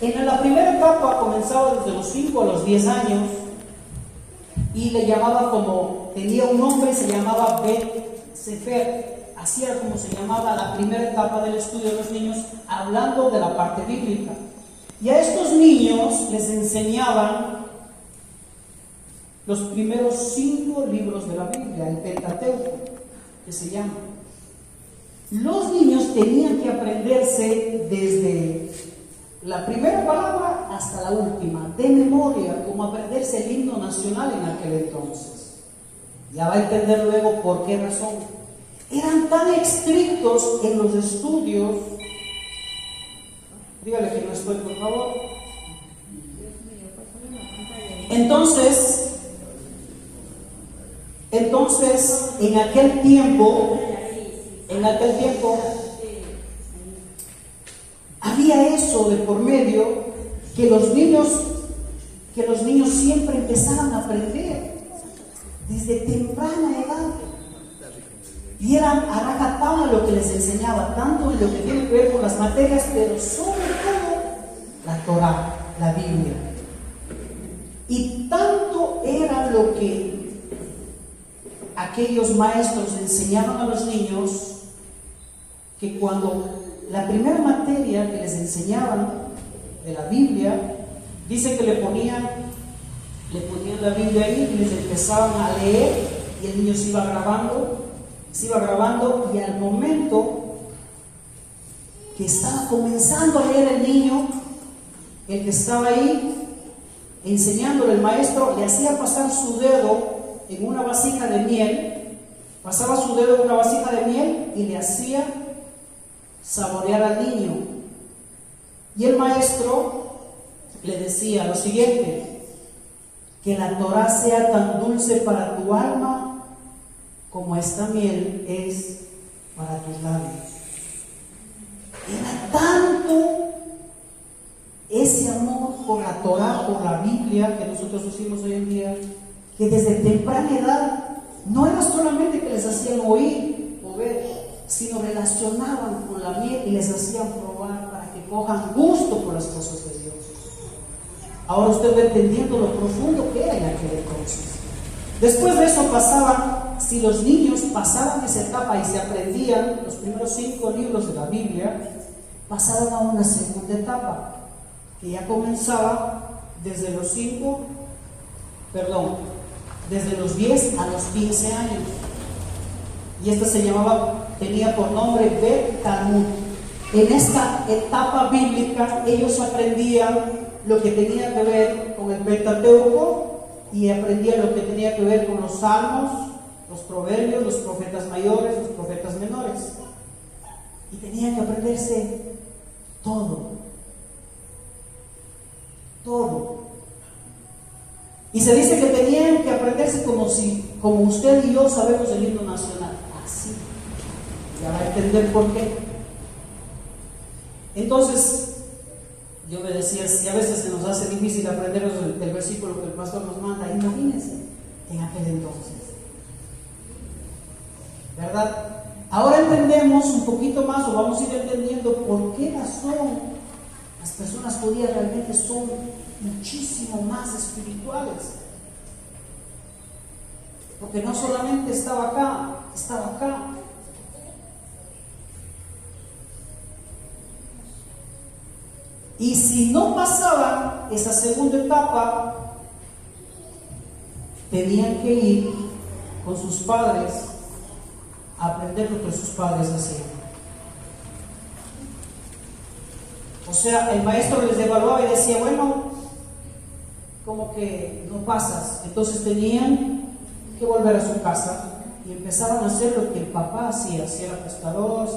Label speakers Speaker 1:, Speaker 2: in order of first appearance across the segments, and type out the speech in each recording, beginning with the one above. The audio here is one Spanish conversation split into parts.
Speaker 1: En la primera etapa comenzaba desde los 5 a los 10 años y le llamaba como, tenía un nombre, se llamaba Bet Sefer, así era como se llamaba la primera etapa del estudio de los niños, hablando de la parte bíblica. Y a estos niños les enseñaban los primeros 5 libros de la Biblia, el Pentateuco, que se llama. Los niños tenían que aprenderse desde la primera palabra hasta la última, de memoria, como aprenderse el himno nacional en aquel entonces. Ya va a entender luego por qué razón. Eran tan estrictos en los estudios. Dígale que no estoy, por favor. Entonces, en aquel tiempo, había eso de por medio que los niños siempre empezaban a aprender desde temprana edad. Y eran a rajatabla lo que les enseñaba, tanto en lo que tiene que ver con las materias, pero sobre todo la Torá, la Biblia. Y tanto era lo que aquellos maestros enseñaban a los niños, que cuando la primera materia que les enseñaban de la Biblia, dice que le ponían la Biblia ahí y les empezaban a leer, y el niño se iba grabando, y al momento que estaba comenzando a leer el niño, el que estaba ahí enseñándole, el maestro le hacía pasar su dedo en una vasija de miel, pasaba su dedo en una vasija de miel y le hacía saborear al niño. Y el maestro le decía lo siguiente: que la Torá sea tan dulce para tu alma como esta miel es para tus labios. Era tanto ese amor por la Torá, por la Biblia que nosotros hicimos hoy en día, que desde temprana edad no era solamente que les hacían oír o ver, sino relacionaban con la miel y les hacían probar para que cojan gusto por las cosas de Dios. Ahora usted va entendiendo lo profundo que era en aquel entonces. Después de eso pasaban, si los niños pasaban esa etapa y se aprendían los primeros 5 libros de la Biblia, pasaban a una segunda etapa, que ya comenzaba desde los 10 a los 15 años. Y esta tenía por nombre Bet Talmud. En esta etapa bíblica ellos aprendían lo que tenía que ver con el Pentateuco y aprendían lo que tenía que ver con los salmos, los proverbios, los profetas mayores, los profetas menores. Y tenían que aprenderse todo. Y se dice que tenían que aprenderse como usted y yo sabemos el himno nacional. Así. Ya va a entender por qué. Entonces, yo me decía, si a veces se nos hace difícil aprender el versículo que el pastor nos manda, imagínense en aquel entonces. ¿Verdad? Ahora entendemos un poquito más, o vamos a ir entendiendo por qué razón las personas judías realmente son muchísimo más espirituales. Porque no solamente estaba acá. Y si no pasaban esa segunda etapa, tenían que ir con sus padres a aprender lo que sus padres hacían. O sea, el maestro les evaluaba y decía, bueno, como que no pasas. Entonces tenían que volver a su casa y empezaban a hacer lo que el papá hacía. Si era pescador,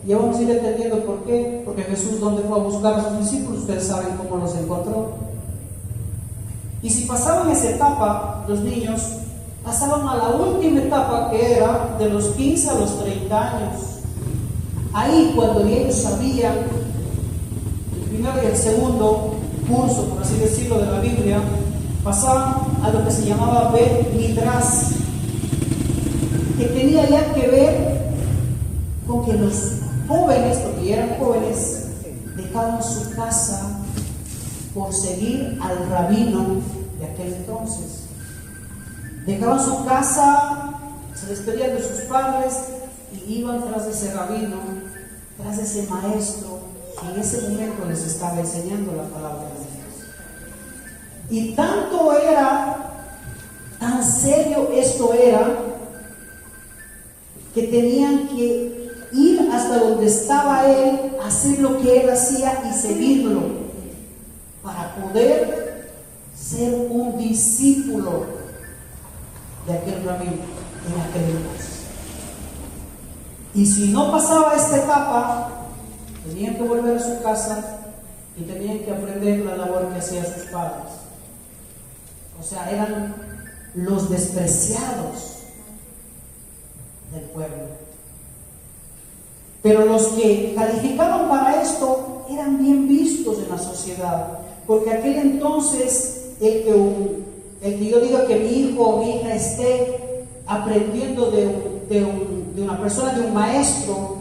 Speaker 1: y ya vamos a ir entendiendo por qué. Porque Jesús, ¿dónde fue a buscar a sus discípulos? Ustedes saben cómo los encontró. Y si pasaban esa etapa, los niños pasaban a la última etapa, que era de los 15 a los 30 años. Ahí, cuando ellos sabían el primero y el segundo curso, por así decirlo, de la Biblia, pasaban a lo que se llamaba Bet Midrash, que tenía ya que ver con que los jóvenes, porque ya eran jóvenes, dejaban su casa por seguir al rabino de aquel entonces. Dejaban su casa, se despedían de sus padres y iban tras de ese rabino, tras de ese maestro que en ese momento les estaba enseñando la palabra de Dios. Y tanto era, tan serio esto era, que tenían que ir hasta donde estaba él, hacer lo que él hacía y seguirlo, para poder ser un discípulo de aquel rabino en aquel entonces. Y si no pasaba esta etapa, tenían que volver a su casa y tenían que aprender la labor que hacían sus padres. O sea, eran los despreciados del pueblo. Pero los que calificaban para esto eran bien vistos en la sociedad, porque aquel entonces el que yo diga que mi hijo o mi hija esté aprendiendo de una persona, de un maestro,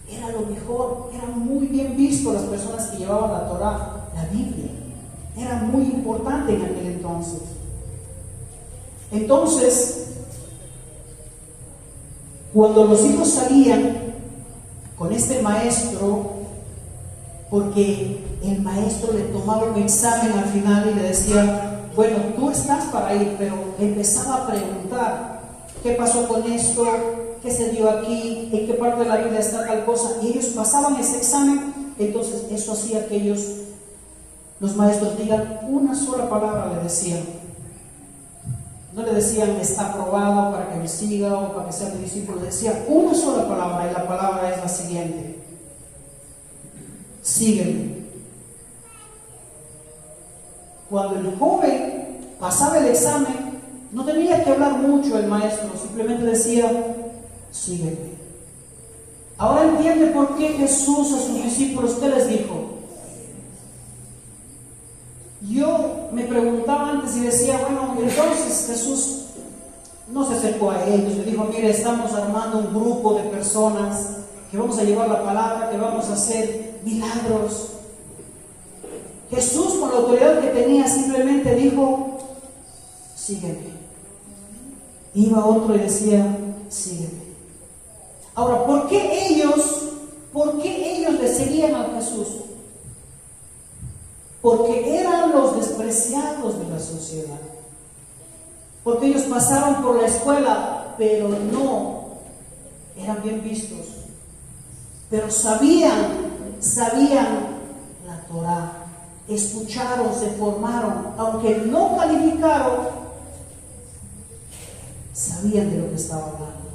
Speaker 1: era lo mejor. Eran muy bien vistos las personas que llevaban la Torá, la Biblia. Era muy importante en aquel entonces. Entonces, cuando los hijos salían con este maestro, porque el maestro le tomaba un examen al final y le decía, bueno, tú estás para ir, pero empezaba a preguntar, ¿qué pasó con esto? ¿Qué se dio aquí? ¿En qué parte de la Biblia está tal cosa? Y ellos pasaban ese examen. Entonces eso hacía que ellos, los maestros, digan una sola palabra, le decían. No le decían, está aprobado para que me siga o para que sea mi discípulo. Le decían una sola palabra, y la palabra es la siguiente: sígueme. Cuando el joven pasaba el examen, no tenía que hablar mucho el maestro, simplemente decía, sígueme. Ahora entiende por qué Jesús a sus discípulos, ¿qué les dijo? Yo me preguntaba antes y decía, bueno, entonces Jesús no se acercó a ellos, le dijo, mire, estamos armando un grupo de personas que vamos a llevar la palabra, que vamos a hacer milagros. Jesús, con la autoridad que tenía, simplemente dijo, sígueme. Iba otro y decía, sígueme. Ahora, ¿por qué ellos le seguían a Jesús? Porque eran los despreciados de la sociedad. Porque ellos pasaron por la escuela, pero no eran bien vistos. Pero sabían la Torá. Escucharon, se formaron, aunque no calificaron, sabían de lo que estaba hablando.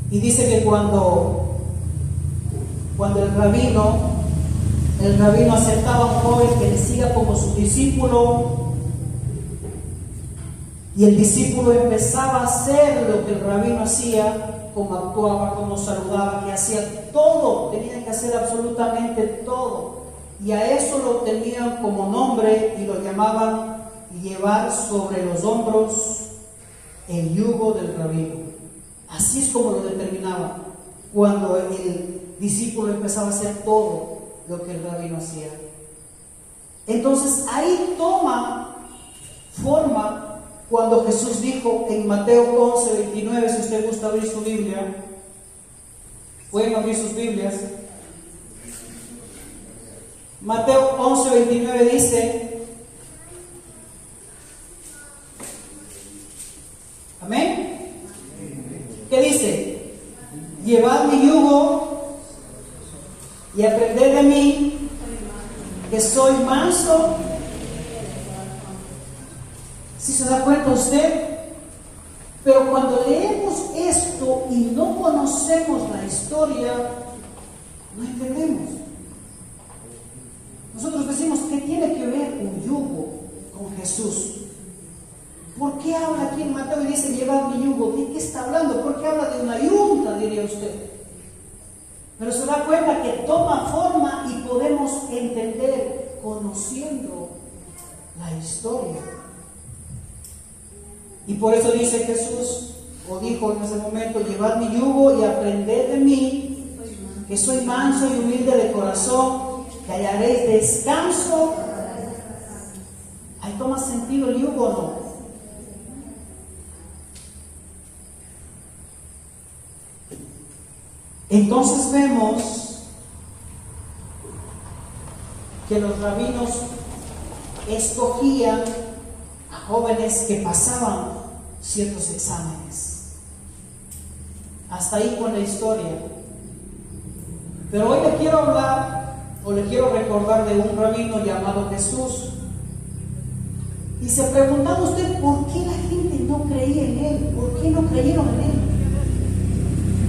Speaker 1: Y dice que cuando el rabino aceptaba a un joven que le siga como su discípulo, y el discípulo empezaba a hacer lo que el rabino hacía, cómo actuaba, cómo saludaba, que hacía todo, tenía que hacer absolutamente todo, y a eso lo tenían como nombre y lo llamaban llevar sobre los hombros el yugo del rabino. Así es como lo determinaban, cuando el discípulo empezaba a hacer todo lo que el rabino hacía. Entonces ahí toma forma cuando Jesús dijo en Mateo 11:29, si usted gusta abrir su Biblia, pueden abrir sus Biblias. Mateo 11:29 dice, amén. ¿Qué dice? Llevad mi yugo y aprended de mí, que soy manso. ¿Sí se da cuenta usted? Pero cuando leemos esto y no conocemos la historia, no entendemos. Nosotros decimos, ¿qué tiene que ver un yugo con Jesús? ¿Por qué habla aquí en Mateo y dice, llevad mi yugo? ¿De qué está hablando? ¿Por qué habla de una yunta, diría usted? Pero se da cuenta que toma forma y podemos entender conociendo la historia. Y por eso dice Jesús, o dijo en ese momento, llevad mi yugo y aprended de mí, que soy manso y humilde de corazón, que hallaréis descanso. Ahí toma sentido el yugo, ¿no? Entonces vemos que los rabinos escogían a jóvenes que pasaban ciertos exámenes. Hasta ahí con la historia. Pero hoy le quiero hablar, o le quiero recordar de un rabino llamado Jesús. Y se preguntaba usted, ¿por qué la gente no creía en él? ¿Por qué no creyeron en él?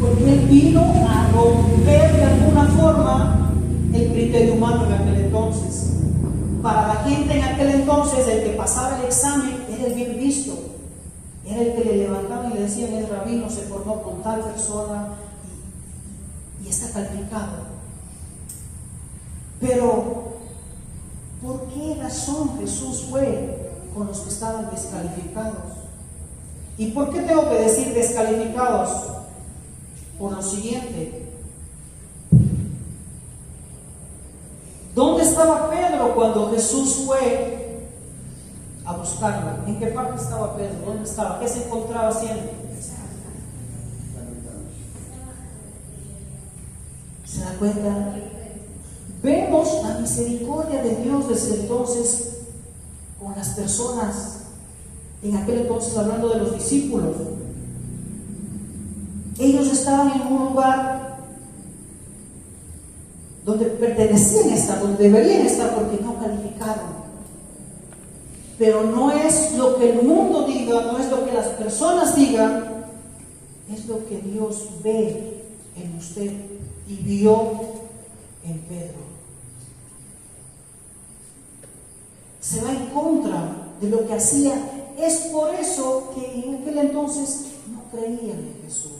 Speaker 1: Porque él vino a romper de alguna forma el criterio humano en aquel entonces. Para la gente en aquel entonces, el que pasaba el examen era el bien visto, era el que le levantaban y le decían: el rabino se formó con tal persona y está calificado. Pero ¿por qué razón Jesús fue con los que estaban descalificados? ¿Y por qué tengo que decir descalificados? Por lo siguiente: ¿dónde estaba Pedro cuando Jesús fue a buscarlo? ¿En qué parte estaba Pedro? ¿Dónde estaba? ¿Qué se encontraba haciendo? ¿Se da cuenta? Vemos la misericordia de Dios desde entonces con las personas, en aquel entonces hablando de los discípulos. Ellos estaban en un lugar donde pertenecían estar, donde deberían estar, porque no calificaron. Pero no es lo que el mundo diga, no es lo que las personas digan, es lo que Dios ve en usted y vio en Pedro. Se va en contra de lo que hacía. Es por eso que en aquel entonces no creían en Jesús.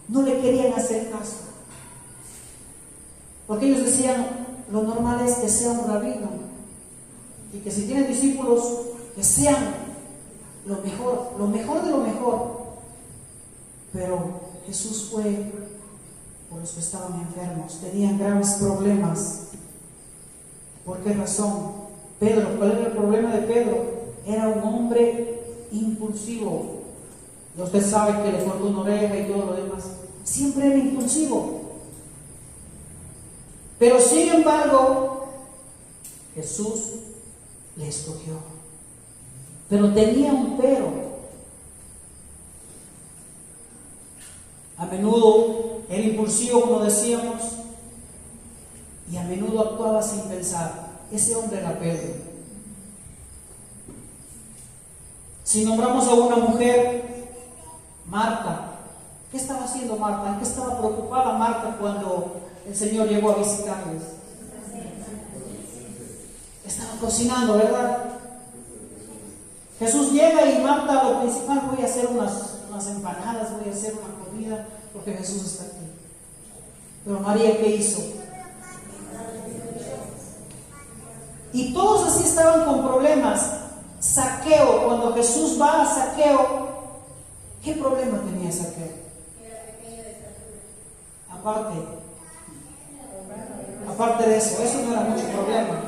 Speaker 1: No le querían hacer caso. Porque ellos decían: lo normal es que sea un rabino, y que si tienen discípulos, que sean lo mejor de lo mejor. Pero Jesús fue por los que estaban enfermos, tenían graves problemas. ¿Por qué razón? Pedro, ¿cuál era el problema de Pedro? Era un hombre impulsivo. Y usted sabe que le cortó una oreja y todo lo demás. Siempre era impulsivo. Pero sin embargo, Jesús le escogió. Pero tenía un pero. A menudo era impulsivo, como decíamos, y a menudo actuaba sin pensar. Ese hombre era Pedro. Si nombramos a una mujer, Marta, ¿qué estaba haciendo Marta? ¿En qué estaba preocupada Marta cuando el Señor llegó a visitarles? Estaba cocinando, ¿verdad? Jesús llega y Marta, lo principal: voy a hacer unas empanadas, voy a hacer una comida, porque Jesús está aquí. Pero María, ¿qué hizo? Y todos así estaban con problemas. Saqueo, cuando Jesús va a Saqueo, ¿qué problema tenía Saqueo? Aparte de eso no era mucho problema.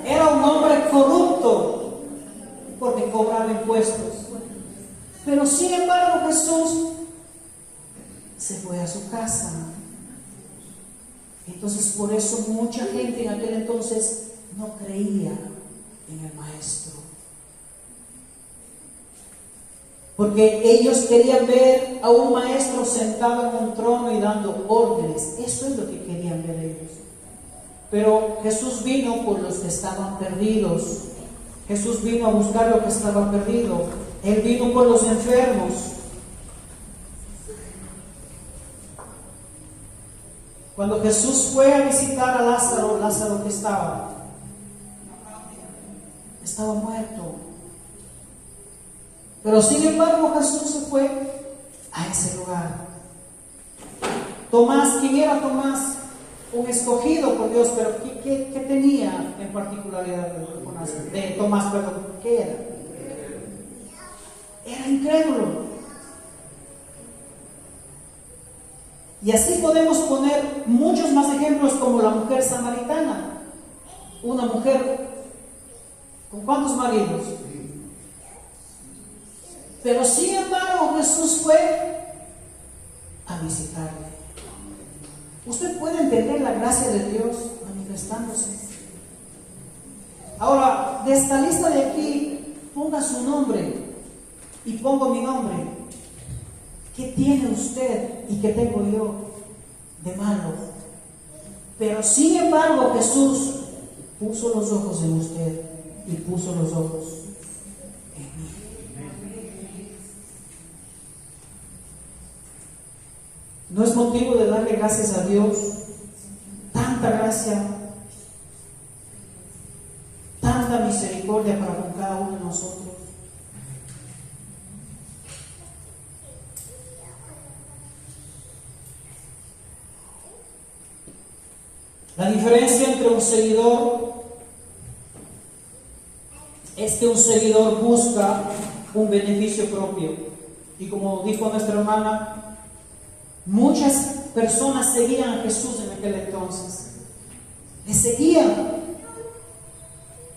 Speaker 1: Era un hombre corrupto, porque cobraba impuestos. Pero sin embargo Jesús se fue a su casa. Entonces por eso mucha gente en aquel entonces no creía en el maestro, porque ellos querían ver a un maestro sentado en un trono y dando órdenes. Eso es lo que querían ver ellos. Pero Jesús vino por los que estaban perdidos. Jesús vino a buscar lo que estaba perdido. Él vino por los enfermos. Cuando Jesús fue a visitar a Lázaro, Lázaro que estaba muerto. Pero sin embargo Jesús se fue a ese lugar. Tomás, ¿quién era Tomás? Un escogido por Dios, pero ¿qué tenía en particularidad de Tomás? Perdón, ¿qué era? Era incrédulo. Y así podemos poner muchos más ejemplos, como la mujer samaritana. Una mujer con ¿cuántos maridos? Pero sin embargo Jesús fue a visitarle. Usted puede entender la gracia de Dios manifestándose. Ahora, de esta lista de aquí, ponga su nombre y pongo mi nombre. ¿Qué tiene usted y qué tengo yo de malo? Pero sin embargo Jesús puso los ojos en usted y puso los ojos en mí. No es motivo de darle gracias a Dios, tanta gracia, tanta misericordia para con cada uno de nosotros. La diferencia entre un seguidor es que un seguidor busca un beneficio propio. Y como dijo nuestra hermana, muchas personas seguían a Jesús en aquel entonces. Le seguían.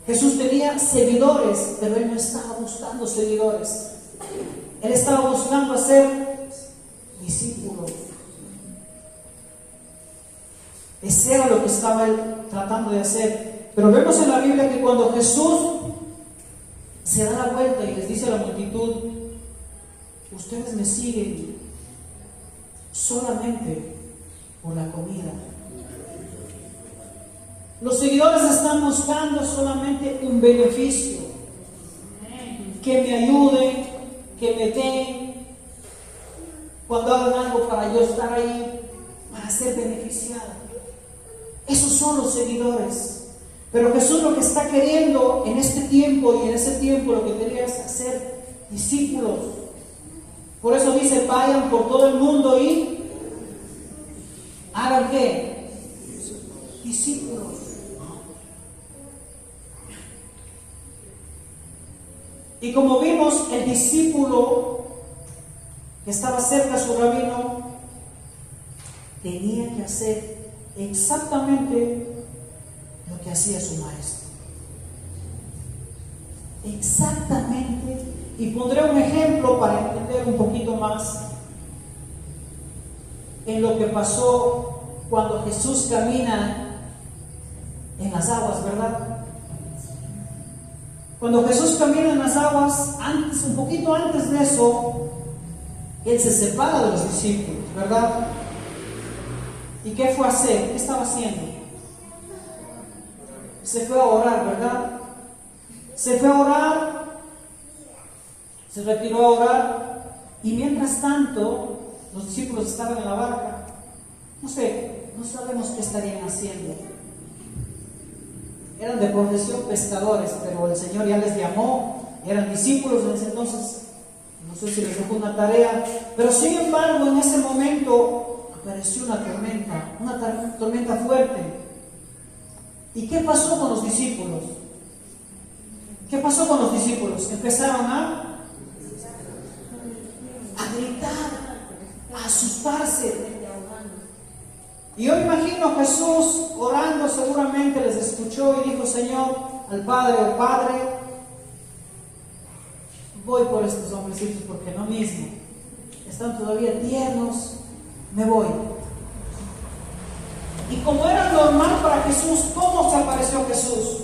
Speaker 1: Jesús tenía seguidores, pero Él no estaba buscando seguidores. Él estaba buscando hacer discípulos. Ese era lo que estaba Él tratando de hacer. Pero vemos en la Biblia que cuando Jesús se da la vuelta y les dice a la multitud: ustedes me siguen solamente por la comida. Los seguidores están buscando solamente un beneficio, que me ayuden, que me den, cuando hagan algo para yo estar ahí, para ser beneficiado. Esos son los seguidores. Pero Jesús lo que está queriendo en este tiempo y en ese tiempo lo que quería es hacer discípulos. Por eso dice: vayan por todo el mundo y hagan ¿qué? Discípulos. Y como vimos, el discípulo que estaba cerca a su rabino tenía que hacer exactamente lo que hacía su maestro. Exactamente. Y pondré un ejemplo para entender un poquito más en lo que pasó cuando Jesús camina en las aguas, ¿verdad? Cuando Jesús camina en las aguas, antes, un poquito antes de eso, Él se separa de los discípulos, ¿verdad? ¿Y qué fue a hacer? ¿Qué estaba haciendo? Se fue a orar, ¿verdad? Se fue a orar, se retiró a orar, y mientras tanto, los discípulos estaban en la barca. No sé, no sabemos qué estarían haciendo. Eran de profesión pescadores, pero el Señor ya les llamó, eran discípulos en ese entonces. No sé si les dejó una tarea, pero sin embargo, en ese momento apareció una tormenta fuerte. ¿Y qué pasó con los discípulos? ¿Qué pasó con los discípulos? Empezaron a gritar, a asustarse. Y yo imagino a Jesús orando, seguramente les escuchó y dijo: Señor, al Padre, oh Padre, voy por estos hombrecitos porque no mismo están todavía tiernos, me voy. Y como era normal para Jesús, ¿cómo se apareció Jesús?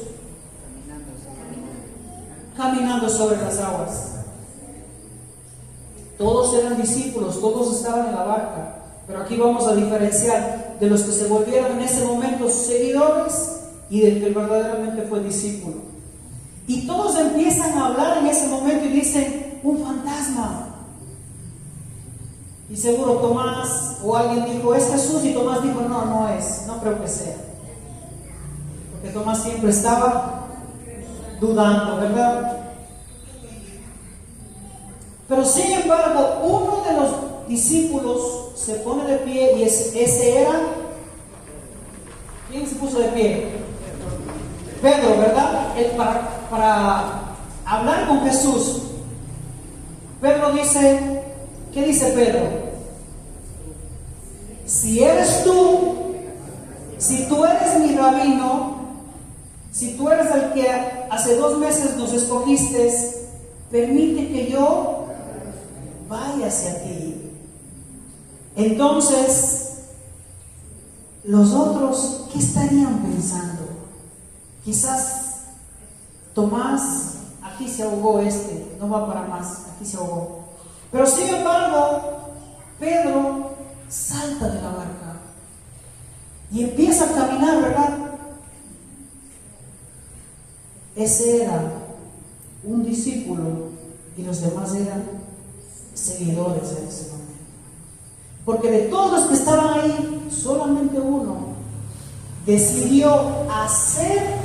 Speaker 1: Caminando sobre las aguas. Todos eran discípulos, todos estaban en la barca. Pero aquí vamos a diferenciar de los que se volvieron en ese momento seguidores y del que verdaderamente fue discípulo. Y todos empiezan a hablar en ese momento y dicen: un fantasma. Y seguro Tomás o alguien dijo: es Jesús, y Tomás dijo: no, no es, no creo que sea. Porque Tomás siempre estaba dudando, ¿verdad? Pero sin embargo, uno de los discípulos se pone de pie, y ese era, ¿quién se puso de pie? Pedro, ¿verdad? Para hablar con Jesús. Pedro dice, ¿qué dice Pedro? si eres tú, si tú eres mi rabino, si tú eres el que hace 2 meses nos escogiste, permite que yo vaya hacia ti. Entonces, los otros, ¿qué estarían pensando? Quizás Tomás, aquí se ahogó no va para más, aquí se ahogó. Pero sin embargo, Pedro salta de la barca y empieza a caminar, ¿verdad? Ese era un discípulo y los demás eran seguidores en ese momento. Porque de todos los que estaban ahí, solamente uno decidió hacer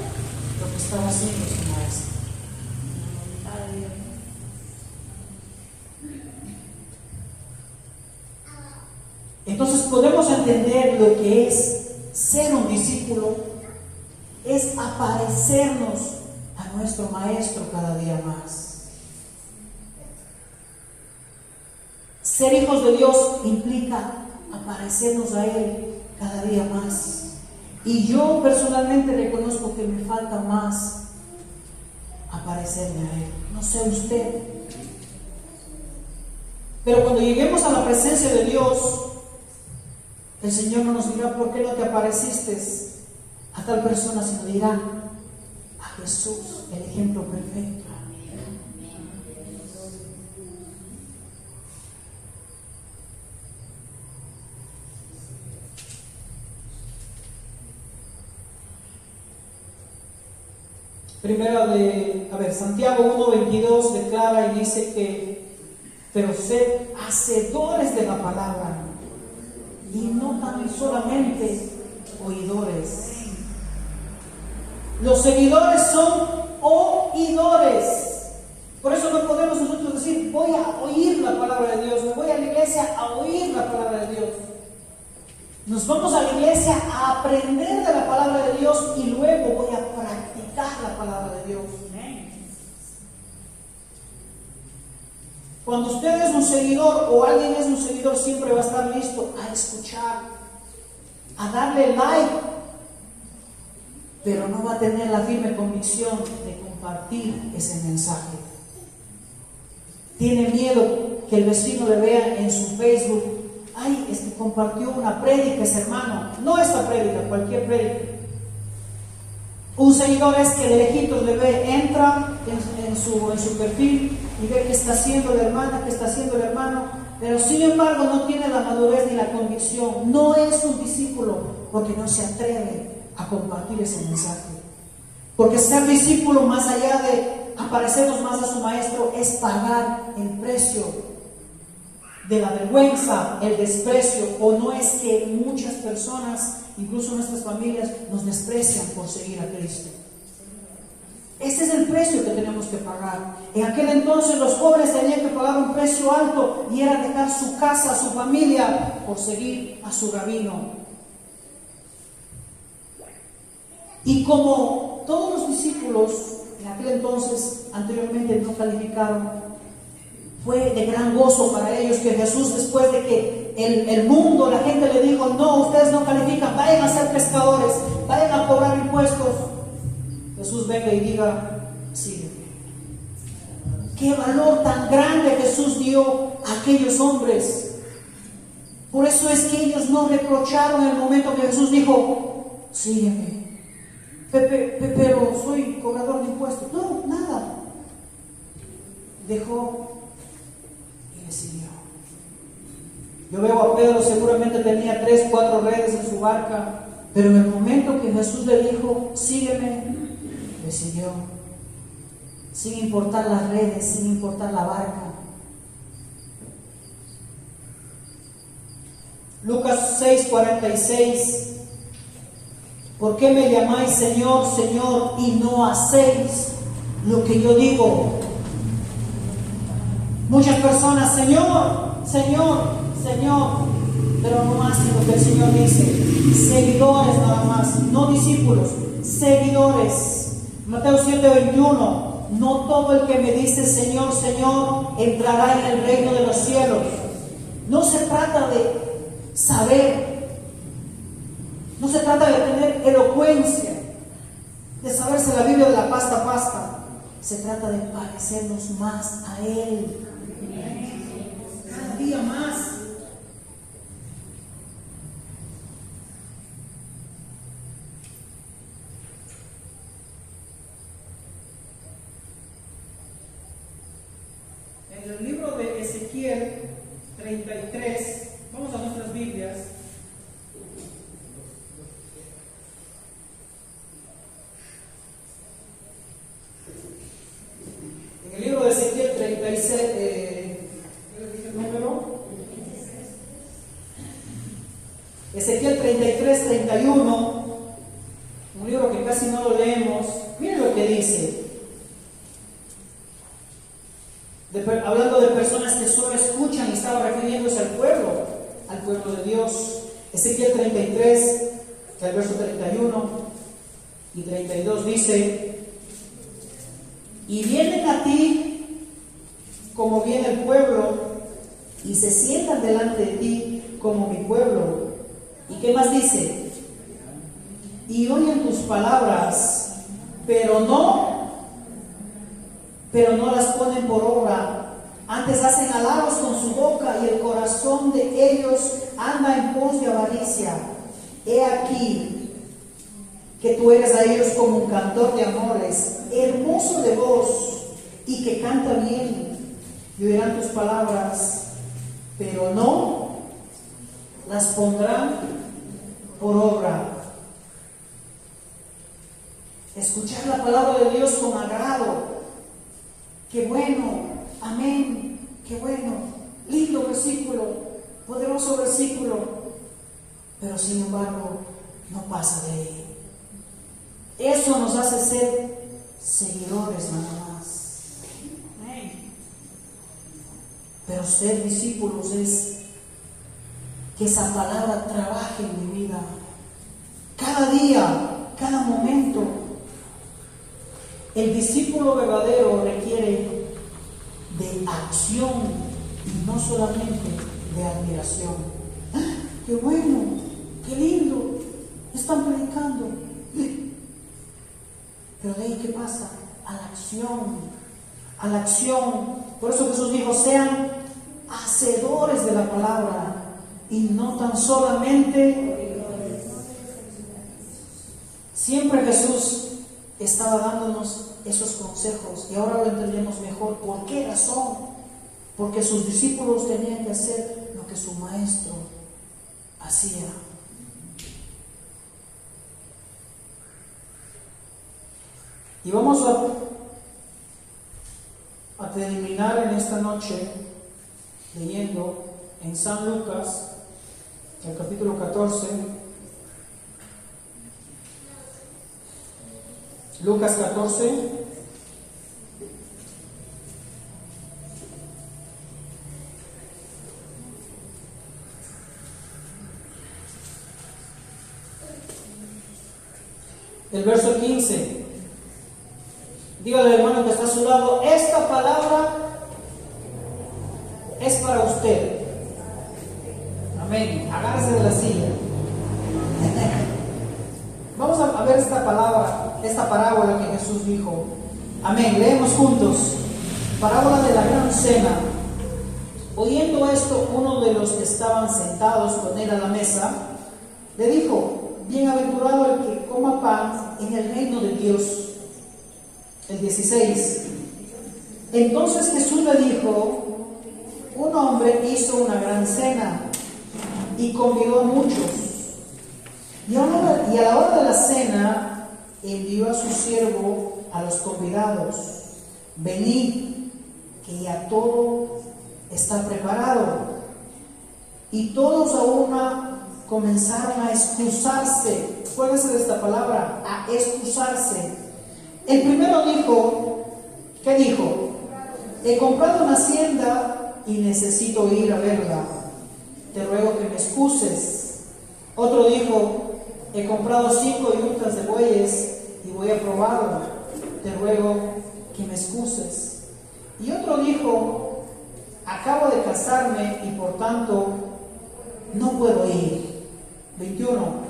Speaker 1: lo que estaba haciendo su maestro. Entonces podemos entender lo que es ser un discípulo, es aparecernos a nuestro maestro cada día más. Ser hijos de Dios implica aparecernos a Él cada día más. Y yo personalmente reconozco que me falta más aparecerme a Él. No sé usted. Pero cuando lleguemos a la presencia de Dios, el Señor no nos dirá: ¿por qué no te apareciste a tal persona? Sino dirá: a Jesús, el ejemplo perfecto. Santiago 1:22 declara y dice que: pero sed hacedores de la palabra y no tan solamente oidores. Los seguidores son oidores. Por eso no podemos nosotros decir: voy a oír la palabra de Dios, me voy a la iglesia a oír la palabra de Dios. Nos vamos a la iglesia a aprender de la palabra de Dios y luego voy a practicar la palabra de Dios. Cuando usted es un seguidor o alguien es un seguidor, siempre va a estar listo a escuchar, a darle like, pero no va a tener la firme convicción de compartir ese mensaje. Tiene miedo que el vecino le vea en su Facebook: ay, es que compartió una prédica ese hermano. No esta prédica, cualquier prédica. Un seguidor es que de lejitos le ve, entra en su perfil y ve qué está haciendo la hermana, qué está haciendo el hermano, pero sin embargo no tiene la madurez ni la convicción. No es un discípulo porque no se atreve a compartir ese mensaje. Porque ser discípulo, más allá de aparecernos más a su maestro, es pagar el precio de la vergüenza, el desprecio. O no es que muchas personas, incluso nuestras familias, nos desprecian por seguir a Cristo. Ese es el precio que tenemos que pagar. En aquel entonces los pobres tenían que pagar un precio alto, y era dejar su casa, su familia, por seguir a su rabino. Y como todos los discípulos en aquel entonces anteriormente no calificaron, fue de gran gozo para ellos que Jesús, después de que el mundo, la gente le dijo: no, ustedes no califican, vayan a ser pescadores, vayan a cobrar impuestos, Jesús venga y diga: sígueme. Qué valor tan grande Jesús dio a aquellos hombres. Por eso es que ellos no reprocharon en el momento que Jesús dijo: sígueme. Pero soy cobrador de impuestos. No, nada. Dejó y le siguió. Yo veo a Pedro, seguramente tenía 3, 4 redes en su barca, pero en el momento que Jesús le dijo: sígueme, le siguió, sin importar las redes, sin importar la barca. Lucas 6:46: ¿por qué me llamáis Señor, Señor, y no hacéis lo que yo digo? Muchas personas: Señor, Señor, Señor, pero no hacen lo que el Señor dice. Seguidores nada más, no discípulos, seguidores. Mateo 7:21: no todo el que me dice Señor, Señor entrará en el reino de los cielos. No se trata de saber se trata de tener elocuencia, de saberse la Biblia de la pasta a pasta. Se trata de parecernos más a Él. Cada día más. En el libro de Ezequiel 33, vamos a nuestras Biblias. En el libro de Ezequiel 36, ¿qué les dije el número? Ezequiel 33, 31, un libro que casi no lo leemos. Miren lo que dice. Hablando de personas que solo escuchan, y estaba refiriéndose al pueblo de Dios. Ezequiel 33, el verso 31 y 32 dice: y vienen a ti como viene el pueblo, y se sientan delante de ti como mi pueblo. ¿Y qué más dice? Y oyen tus palabras, pero no las ponen por obra. Antes hacen halagos con su boca, y el corazón de ellos anda en pos de avaricia. He aquí que tú eres a ellos como un cantor de amores, hermoso de voz y que canta bien. Y oirán tus palabras, pero no las pondrán por obra. Escuchar la palabra de Dios con agrado. Qué bueno, amén, qué bueno, lindo versículo, poderoso versículo, pero sin embargo no pasa de ahí. Eso nos hace ser seguidores nada más. Amén. Pero ser discípulos es que esa palabra trabaje en mi vida, cada día, cada momento. El discípulo verdadero requiere de acción y no solamente de admiración. ¡Ah, qué bueno! ¡Qué lindo! Están predicando. Pero de ahí, ¿qué pasa? A la acción. A la acción. Por eso Jesús dijo: sean hacedores de la palabra y no tan solamente. Siempre Jesús estaba dándonos esos consejos, y ahora lo entendemos mejor. ¿Por qué razón? Porque sus discípulos tenían que hacer lo que su maestro hacía. Y vamos a terminar en esta noche leyendo en San Lucas, el capítulo 14. Lucas 14, el verso 15. Dígale al hermano que está a su lado: esta palabra es para usted. Amén. Agárrese de la silla. Vamos a ver esta palabra, esta parábola que Jesús dijo. Amén. Leemos juntos. Parábola de la gran cena. Oyendo esto, uno de los que estaban sentados con él a la mesa le dijo: bienaventurado el que coma pan en el reino de Dios. El 16. Entonces Jesús le dijo: un hombre hizo una gran cena y convidó a muchos. Y a la hora de la cena envió a su siervo a los convidados: venid, que ya todo está preparado. Y todos a una comenzaron a excusarse. Acuérdense de esta palabra, a excusarse. El primero dijo, ¿qué dijo? He comprado una hacienda y necesito ir a verla. Te ruego que me excuses. Otro dijo: he comprado 5 yuntas de bueyes y voy a probarlo. Te ruego que me excuses. Y otro dijo: acabo de casarme y por tanto no puedo ir. 21.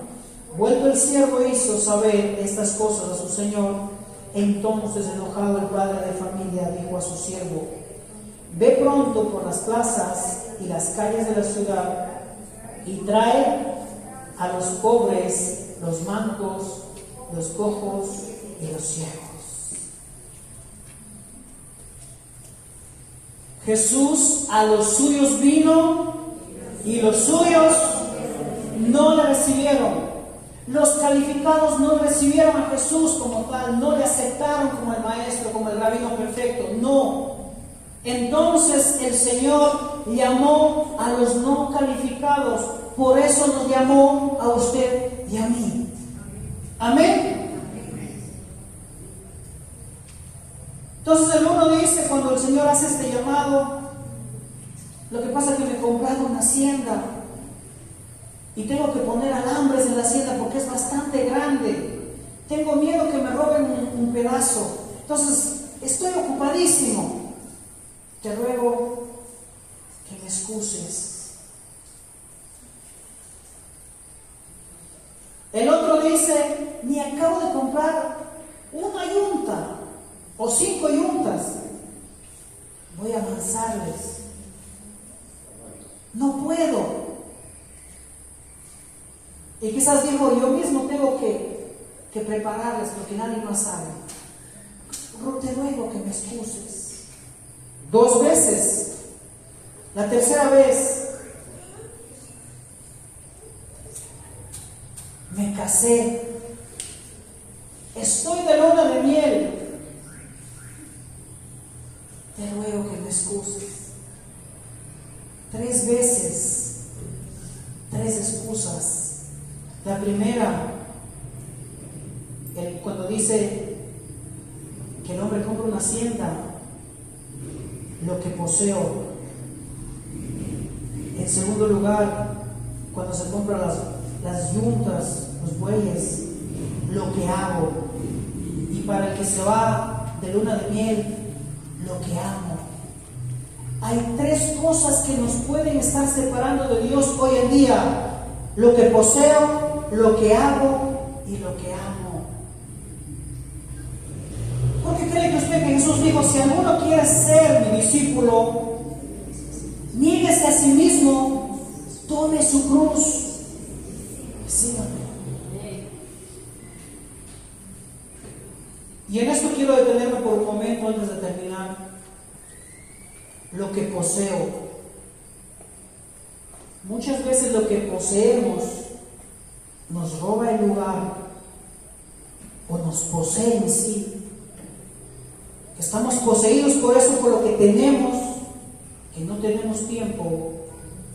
Speaker 1: Vuelto el siervo hizo saber estas cosas a su señor. Entonces, enojado el padre de familia dijo a su siervo: ve pronto por las plazas y las calles de la ciudad y trae a los pobres, los mancos, los cojos y los ciegos. Jesús a los suyos vino y los suyos no le recibieron. Los calificados no recibieron a Jesús como tal, no le aceptaron como el maestro, como el rabino perfecto, no. Entonces el Señor llamó a los no calificados, por eso nos llamó a usted y a mí. Amén. Entonces el uno dice, cuando el Señor hace este llamado, lo que pasa es que me he comprado una hacienda y tengo que poner alambres en la hacienda porque es bastante grande. Tengo miedo que me roben un pedazo. Entonces estoy ocupadísimo. Te ruego que me excuses. El otro dice, ni acabo de comprar una yunta o 5 yuntas. Voy a avanzarles. No puedo. Y quizás dijo, yo mismo tengo que prepararles porque nadie más sabe. Te ruego que me excuses. 2 veces. La tercera vez, me casé. Estoy de luna de miel. Te ruego que me excuses. 3 veces. 3 excusas. La primera, cuando dice que el hombre compra una hacienda, lo que poseo. En segundo lugar, cuando se compran las yuntas, los bueyes, lo que hago. Y para el que se va de luna de miel, lo que amo. Hay 3 cosas que nos pueden estar separando de Dios hoy en día: lo que poseo, lo que hago y lo que amo. ¿Por qué cree que usted que Jesús dijo, si alguno quiere ser mi discípulo, niéguese a sí mismo, tome su cruz, sígame? Y en esto quiero detenerme por un momento antes de terminar. Lo que poseo. Muchas veces lo que poseemos nos roba el lugar o nos posee en sí. Estamos poseídos por eso, por lo que tenemos, que no tenemos tiempo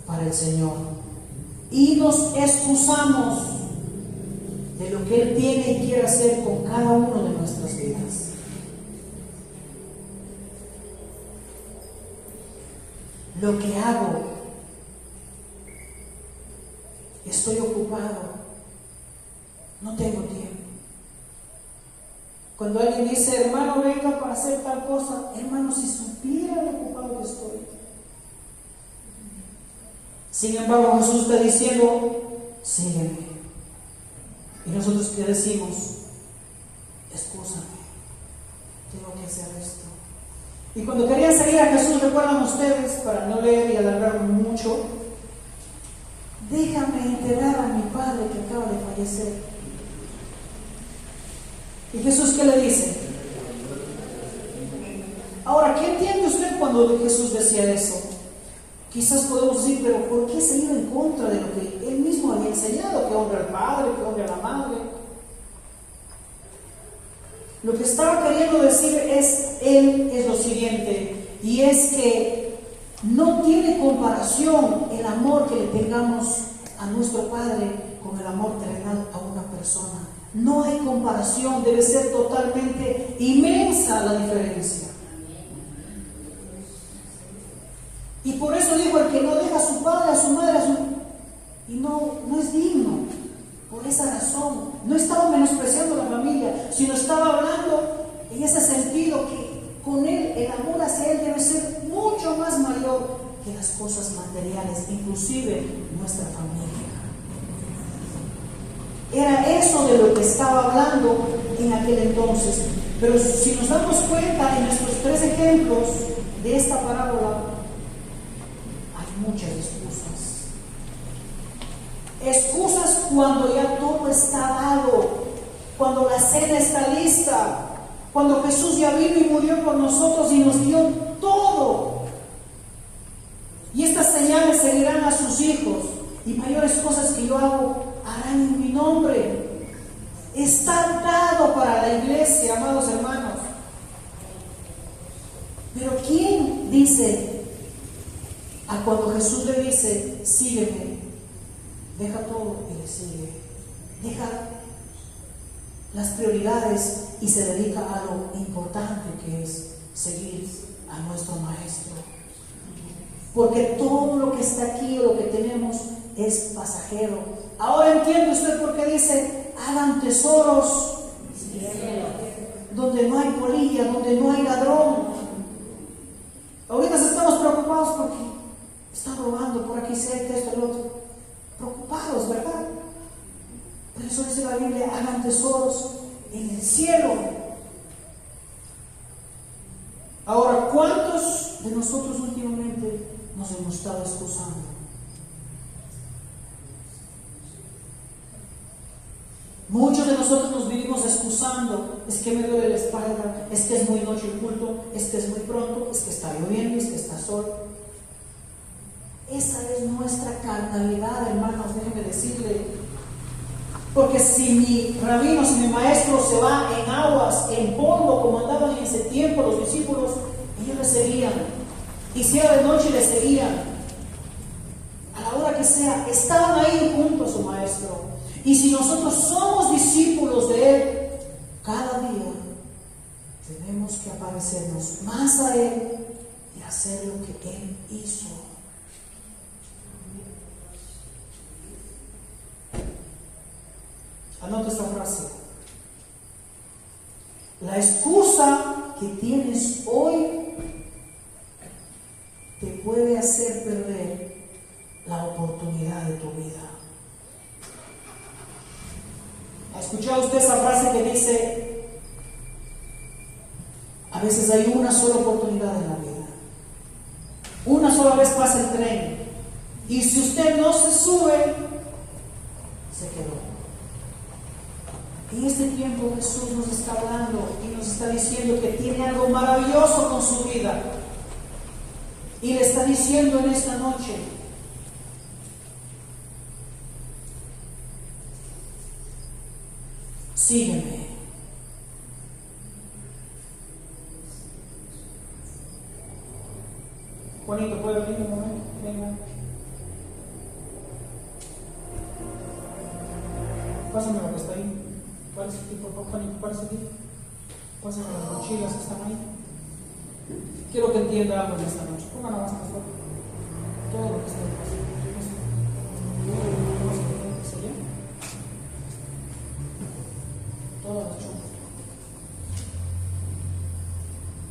Speaker 1: para el Señor. Y nos excusamos de lo que Él tiene y quiere hacer con cada uno de nuestras vidas. Lo que hago, estoy ocupado, no tengo tiempo. Cuando alguien dice, hermano, venga para hacer tal cosa, hermano, si supiera lo ocupado que estoy. Sin embargo, Jesús está diciendo, sígueme. Y nosotros, ¿qué decimos? Excúsame, tengo que hacer esto. Y cuando querían seguir a Jesús, recuerdan ustedes, para no leer y alargarme mucho, déjame enterrar a mi padre que acaba de fallecer. ¿Y Jesús qué le dice? Ahora, ¿qué entiende usted cuando Jesús decía eso? Quizás podemos decir, pero ¿por qué se iba en contra de lo que Él mismo había enseñado? Que honre al padre, que honre a la madre. Lo que estaba queriendo decir Él es lo siguiente, y es que no tiene comparación el amor que le tengamos a nuestro Padre con el amor terrenal a una persona. No hay comparación, debe ser totalmente inmensa la diferencia. Y por eso digo, el que no deja a su padre, a su madre, y no es digno. Por esa razón, no estaba menospreciando la familia, sino estaba hablando en ese sentido que con él, el amor hacia él debe ser mucho más mayor que las cosas materiales, inclusive nuestra familia. Era eso de lo que estaba hablando en aquel entonces. Pero si nos damos cuenta en nuestros 3 ejemplos de esta parábola, hay muchas excusas. Excusas cuando ya todo está dado, cuando la cena está lista, cuando Jesús ya vino y murió por nosotros y nos dio todo. Y estas señales seguirán a sus hijos, y mayores cosas que yo hago harán en mi nombre. Está dado para la iglesia, amados hermanos. Pero ¿quién dice a cuando Jesús le dice, sígueme? Deja todo y le sigue. Deja las prioridades y se dedica a lo importante que es seguir a nuestro Maestro. Porque todo lo que está aquí o lo que tenemos es pasajero. Ahora entiende usted por qué dice, hagan tesoros donde no hay polilla, donde no hay ladrón. Ahorita estamos preocupados porque están robando por aquí cerca, esto y lo otro. Preocupados, ¿verdad? Por eso dice la Biblia, hagan tesoros en el cielo. Ahora, ¿cuántos de nosotros últimamente nos hemos estado excusando? Muchos de nosotros nos vivimos excusando. Es que me duele la espalda, es que es muy noche el culto, es que es muy pronto, es que está lloviendo, es que está sol. Esa es nuestra carnalidad, hermanos, déjenme decirle. Porque si mi rabino, si mi maestro se va en aguas, en polvo, como andaban en ese tiempo los discípulos, ellos le seguían. Y si era de noche, le seguían. A la hora que sea, estaban ahí junto a su maestro. Y si nosotros somos discípulos de Él, cada día tenemos que parecernos más a Él y hacer lo que Él hizo. Anota esta frase. La excusa que tienes hoy te puede hacer perder la oportunidad de tu vida. ¿Ha escuchado usted esa frase que dice, a veces hay una sola oportunidad en la vida? Una sola vez pasa el tren. Y si usted no se sube, se quedó. En este tiempo Jesús nos está hablando y nos está diciendo que tiene algo maravilloso con su vida. Y le está diciendo en esta noche, sígueme. Juanito, ¿puede venir un momento? Venga. Pásame lo que está ahí. Párese aquí, por favor, Juanito, párese aquí. Pásame las mochilas que están ahí. Quiero que entienda algo en esta noche. Pongan la más pastor. Todo lo que está ahí.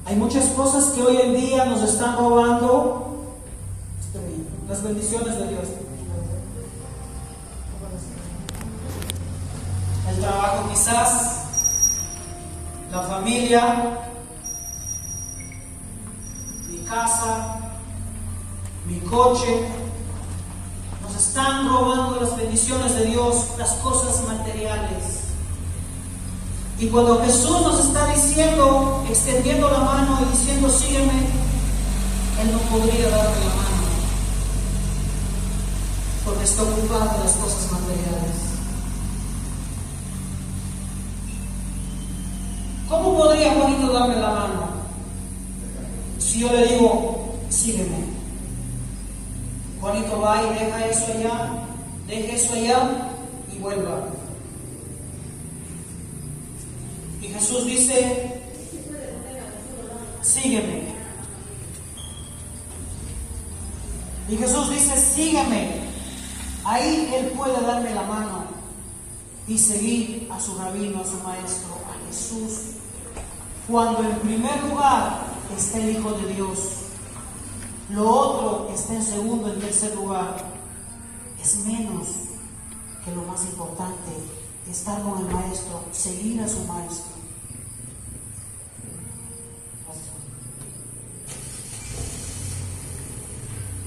Speaker 1: Hay muchas cosas que hoy en día nos están robando las bendiciones de Dios. El trabajo quizás, la familia, mi casa, mi coche, nos están robando las bendiciones de Dios, las cosas materiales. Y cuando Jesús nos está diciendo, extendiendo la mano y diciendo, sígueme, Él no podría darme la mano, porque está ocupado en las cosas materiales. ¿Cómo podría Juanito darme la mano? Si yo le digo, sígueme. Juanito va y deja eso allá y vuelva. Y Jesús dice, sígueme. Y Jesús dice, sígueme. Ahí Él puede darme la mano y seguir a su rabino, a su maestro, a Jesús. Cuando en primer lugar está el Hijo de Dios, lo otro está en segundo, en tercer lugar, es menos que lo más importante estar con el maestro, seguir a su maestro.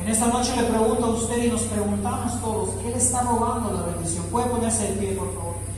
Speaker 1: En esta noche le pregunto a usted y nos preguntamos todos, ¿qué le está robando la bendición? ¿Puede ponerse de pie, por favor?